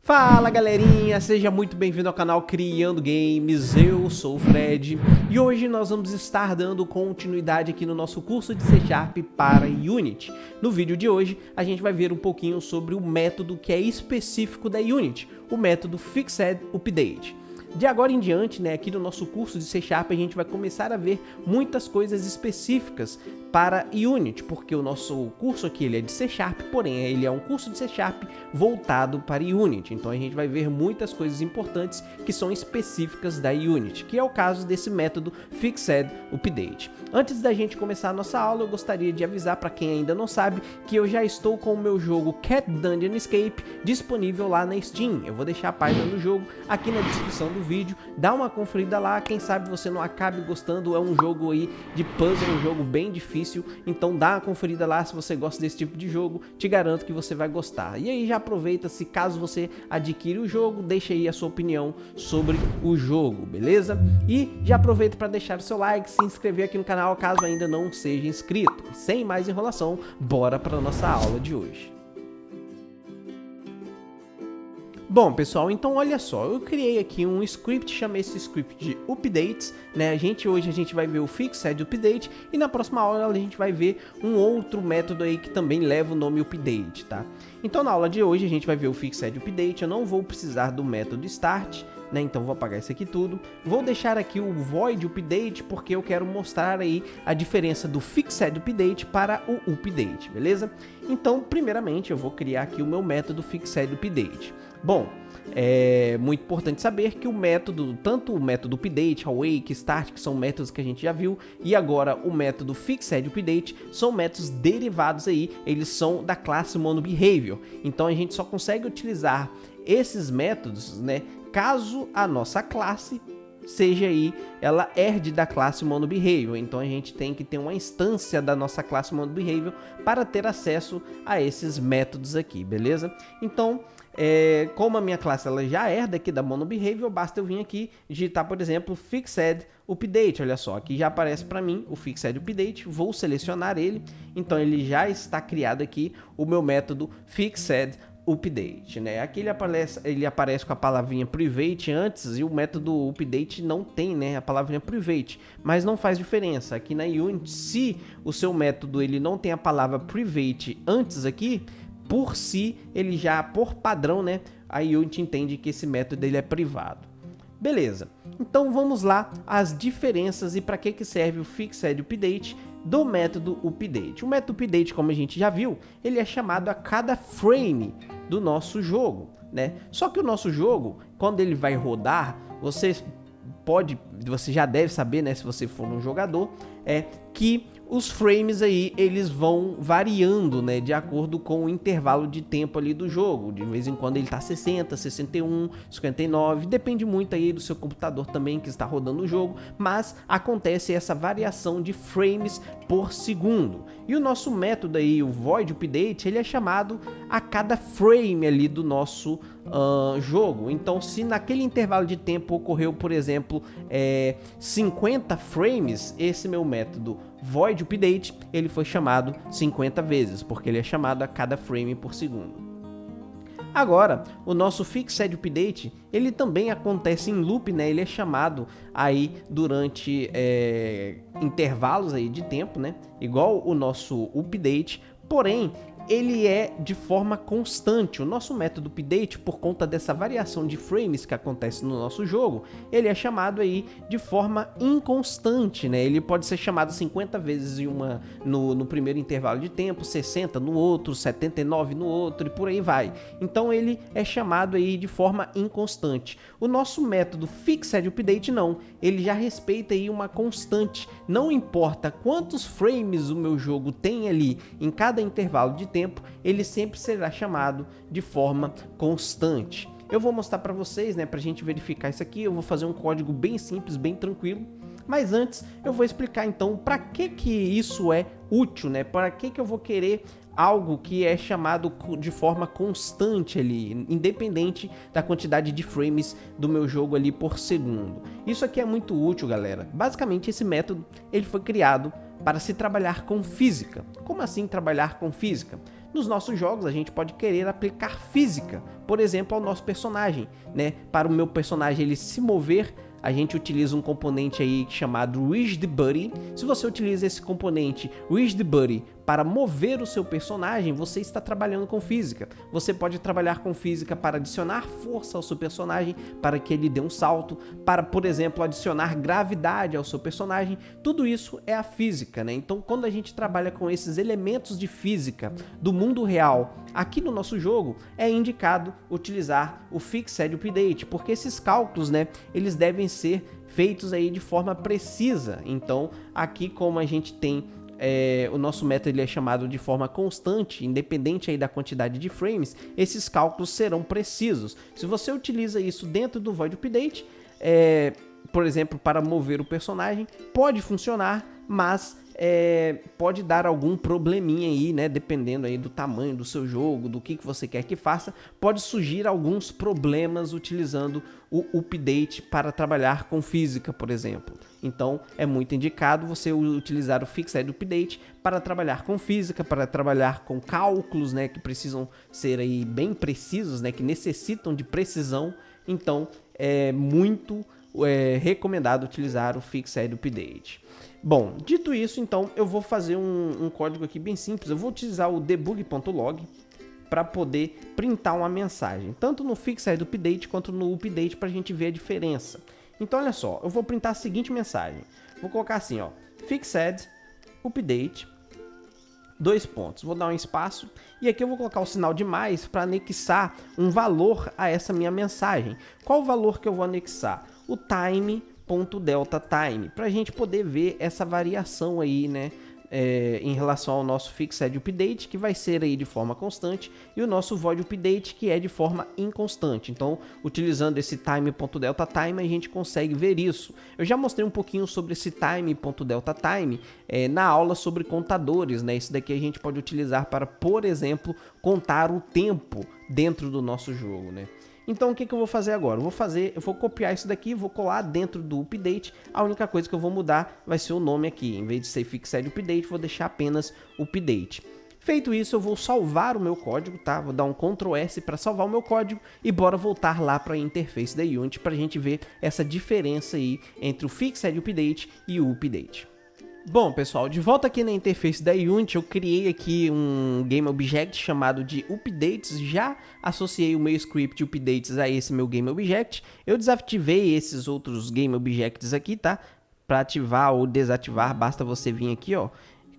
Fala galerinha, seja muito bem-vindo ao canal Criando Games, eu sou o Fred e hoje nós vamos estar dando continuidade aqui no nosso curso de C Sharp para Unity. No vídeo de hoje a gente vai ver um pouquinho sobre o método que é específico da Unity, o método Fixed Update. De agora em diante, aqui no nosso curso de C Sharp, a gente vai começar a ver muitas coisas específicas para Unity, porque o nosso curso aqui ele é de C Sharp, porém ele é um curso de C Sharp voltado para Unity. Então a gente vai ver muitas coisas importantes que são específicas da Unity, que é o caso desse método Fixed Update. Antes da gente começar a nossa aula, eu gostaria de avisar para quem ainda não sabe que eu já estou com o meu jogo Cat Dungeon Escape disponível lá na Steam. Eu vou deixar a página do jogo aqui na descrição do vídeo, dá uma conferida lá, quem sabe você não acabe gostando, é um jogo aí de puzzle, um jogo bem difícil, então dá uma conferida lá se você gosta desse tipo de jogo, te garanto que você vai gostar. E aí já aproveita, se caso você adquire o jogo, deixa aí a sua opinião sobre o jogo, beleza? E já aproveita para deixar o seu like, se inscrever aqui no canal caso ainda não seja inscrito. Sem mais enrolação, bora para nossa aula de hoje. Bom pessoal, então olha só, eu criei aqui um script, chamei esse script de updates, Hoje a gente vai ver o Fixed Update e na próxima aula a gente vai ver um outro método aí que também leva o nome update, tá? Então na aula de hoje a gente vai ver o Fixed Update, eu não vou precisar do método start, então vou apagar isso aqui tudo, vou deixar aqui o void update porque eu quero mostrar aí a diferença do Fixed Update para o update, beleza? Então primeiramente eu vou criar aqui o meu método Fixed Update. Bom, é muito importante saber que o método, tanto o método update, awake, start, que são métodos que a gente já viu, e agora o método fixed update, são métodos derivados aí, eles são da classe monobehavior. Então a gente só consegue utilizar esses métodos, caso a nossa classe seja aí, ela herde da classe monobehavior. Então a gente tem que ter uma instância da nossa classe monobehavior para ter acesso a esses métodos aqui, beleza? Então, como a minha classe ela já herda aqui da monobehavior, basta eu vir aqui digitar, por exemplo, Fixed Update. Olha só, aqui já aparece para mim o Fixed Update, vou selecionar ele, então ele já está criado aqui o meu método Fixed Update, Aqui ele aparece com a palavrinha private antes e o método update não tem, a palavrinha private, mas não faz diferença. Aqui na Unity, se o seu método ele não tem a palavra private antes aqui, por si, ele já, por padrão, a Unity entende que esse método ele é privado. Beleza, então vamos lá as diferenças e para que serve o Fixed Update do método update. O método update, como a gente já viu, ele é chamado a cada frame do nosso jogo, Só que o nosso jogo, quando ele vai rodar, você já deve saber, se você for um jogador, que os frames aí, eles vão variando, de acordo com o intervalo de tempo ali do jogo. De vez em quando ele tá 60, 61, 59, depende muito aí do seu computador também que está rodando o jogo, mas acontece essa variação de frames por segundo. E o nosso método aí, o void update, ele é chamado a cada frame ali do nosso jogo. Então, se naquele intervalo de tempo ocorreu, por exemplo, 50 frames, esse meu método void update, ele foi chamado 50 vezes, porque ele é chamado a cada frame por segundo. Agora, o nosso Fixed Update, ele também acontece em loop, Ele é chamado aí durante intervalos aí de tempo, Igual o nosso update, porém, ele é de forma constante. O nosso método update, por conta dessa variação de frames que acontece no nosso jogo, ele é chamado aí de forma inconstante, Ele pode ser chamado 50 vezes no primeiro intervalo de tempo, 60 no outro, 79 no outro e por aí vai. Então ele é chamado aí de forma inconstante. O nosso método Fixed Update não, ele já respeita aí uma constante. Não importa quantos frames o meu jogo tem ali em cada intervalo de tempo, ele sempre será chamado de forma constante. Eu vou mostrar para vocês, para a gente verificar isso aqui, eu vou fazer um código bem simples, bem tranquilo, mas antes eu vou explicar então para que isso é útil, para que eu vou querer algo que é chamado de forma constante ali, independente da quantidade de frames do meu jogo ali por segundo. Isso aqui é muito útil, galera. Basicamente esse método ele foi criado para se trabalhar com física. Como assim trabalhar com física? nos nossos jogos a gente pode querer aplicar física, por exemplo, ao nosso personagem, né? Para o meu personagem ele se mover, a gente utiliza um componente aí chamado WizardBuddy. Se você utiliza esse componente WizardBuddy para mover o seu personagem, você está trabalhando com física. Você pode trabalhar com física para adicionar força ao seu personagem, para que ele dê um salto, para, por exemplo, adicionar gravidade ao seu personagem. Tudo isso é a física, né? Então, quando a gente trabalha com esses elementos de física do mundo real aqui no nosso jogo, é indicado utilizar o Fixed Update, porque esses cálculos, né, eles devem ser feitos aí de forma precisa. Então, aqui como a gente tem o nosso método ele é chamado de forma constante, independente aí da quantidade de frames, esses cálculos serão precisos. Se você utiliza isso dentro do Void Update, por exemplo, para mover o personagem, pode funcionar, mas pode dar algum probleminha aí, né? Dependendo aí do tamanho do seu jogo, do que você quer que faça, pode surgir alguns problemas utilizando o update para trabalhar com física, por exemplo. Então é muito indicado você utilizar o Fixed Update para trabalhar com física, para trabalhar com cálculos, né? Que precisam ser aí bem precisos, né? Que necessitam de precisão. Então é muito recomendado utilizar o Fixed Update. Bom, dito isso, então eu vou fazer um código aqui bem simples. Eu vou utilizar o debug.log para poder printar uma mensagem, tanto no Fixed Update quanto no Update, para a gente ver a diferença. Então olha só, eu vou printar a seguinte mensagem. Vou colocar assim, ó, Fixed Update, dois pontos, vou dar um espaço e aqui eu vou colocar o sinal de mais para anexar um valor a essa minha mensagem. Qual o valor que eu vou anexar? O time.deltaTime, para a gente poder ver essa variação aí, né, em relação ao nosso Fixed Update, que vai ser aí de forma constante, e o nosso Void Update, que é de forma inconstante. Então, utilizando esse time.deltaTime, a gente consegue ver isso. Eu já mostrei um pouquinho sobre esse time.deltaTime na aula sobre contadores, né? Isso daqui a gente pode utilizar para, por exemplo, contar o tempo dentro do nosso jogo, né? Então o que eu vou fazer agora? Eu vou copiar isso daqui, vou colar dentro do update. A única coisa que eu vou mudar vai ser o nome aqui. Em vez de ser Fixed Update, vou deixar apenas update. Feito isso, eu vou salvar o meu código, tá? Vou dar um Ctrl S para salvar o meu código e bora voltar lá para a interface da Unity para a gente ver essa diferença aí entre o Fixed Update e o update. Bom, pessoal, de volta aqui na interface da Unity, eu criei aqui um Game Object chamado de Updates, já associei o meu script Updates a esse meu Game Object. Eu desativei esses outros Game Objects aqui, tá? Para ativar ou desativar, basta você vir aqui, ó.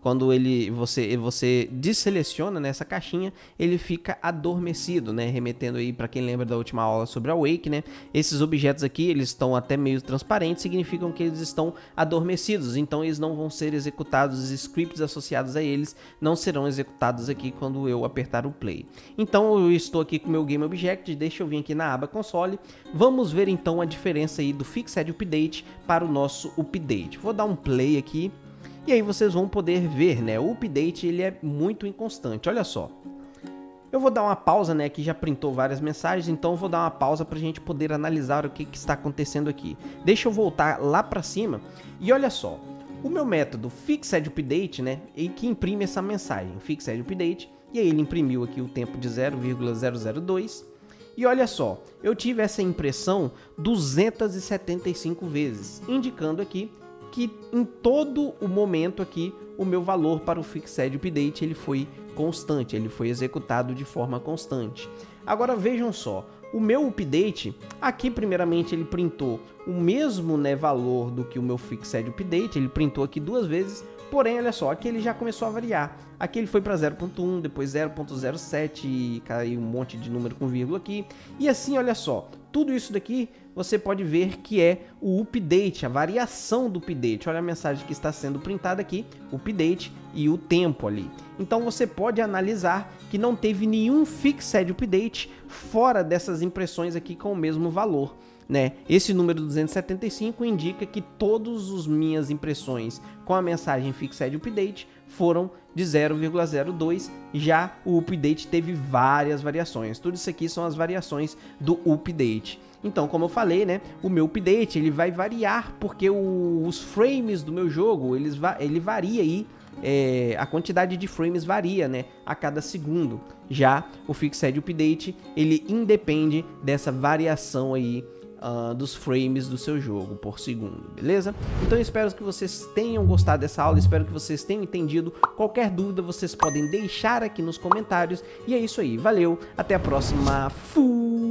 Quando você deseleciona nessa caixinha, ele fica adormecido, né? Remetendo aí para quem lembra da última aula sobre a Wake, né? Esses objetos aqui, eles estão até meio transparentes, significam que eles estão adormecidos, então eles não vão ser executados, os scripts associados a eles não serão executados aqui quando eu apertar o play. Então eu estou aqui com o meu Game Object, deixa eu vir aqui na aba console, vamos ver então a diferença aí do Fixed Update para o nosso update. Vou dar um play aqui. E aí vocês vão poder ver, né, o update ele é muito inconstante, olha só. Eu vou dar uma pausa, né, aqui já printou várias mensagens, então eu vou dar uma pausa para a gente poder analisar o que está acontecendo aqui. Deixa eu voltar lá para cima e olha só, o meu método Fixed Update, né, ele que imprime essa mensagem, Fixed Update, e aí ele imprimiu aqui o tempo de 0,002. E olha só, eu tive essa impressão 275 vezes, indicando aqui que em todo o momento aqui o meu valor para o Fixed Update ele foi constante, ele foi executado de forma constante. Agora vejam só, o meu update, aqui primeiramente ele printou o mesmo, né, valor do que o meu Fixed Update, ele printou aqui duas vezes, porém olha só, aqui ele já começou a variar. Aqui ele foi para 0.1, depois 0.07 e caiu um monte de número com vírgula aqui. E assim, olha só, tudo isso daqui você pode ver que é o update, a variação do update. Olha a mensagem que está sendo printada aqui, update e o tempo ali. Então você pode analisar que não teve nenhum Fixed Update fora dessas impressões aqui com o mesmo valor, né? Esse número 275 indica que todas as minhas impressões com a mensagem Fixed Update foram de 0,02, já o update teve várias variações. Tudo isso aqui são as variações do update. Então, como eu falei, né, o meu update ele vai variar porque os frames do meu jogo ele varia aí a quantidade de frames varia, né, a cada segundo. Já o Fixed Update, ele independe dessa variação aí dos frames do seu jogo por segundo, beleza? Então eu espero que vocês tenham gostado dessa aula, espero que vocês tenham entendido. Qualquer dúvida vocês podem deixar aqui nos comentários. E é isso aí, valeu, até a próxima, fui!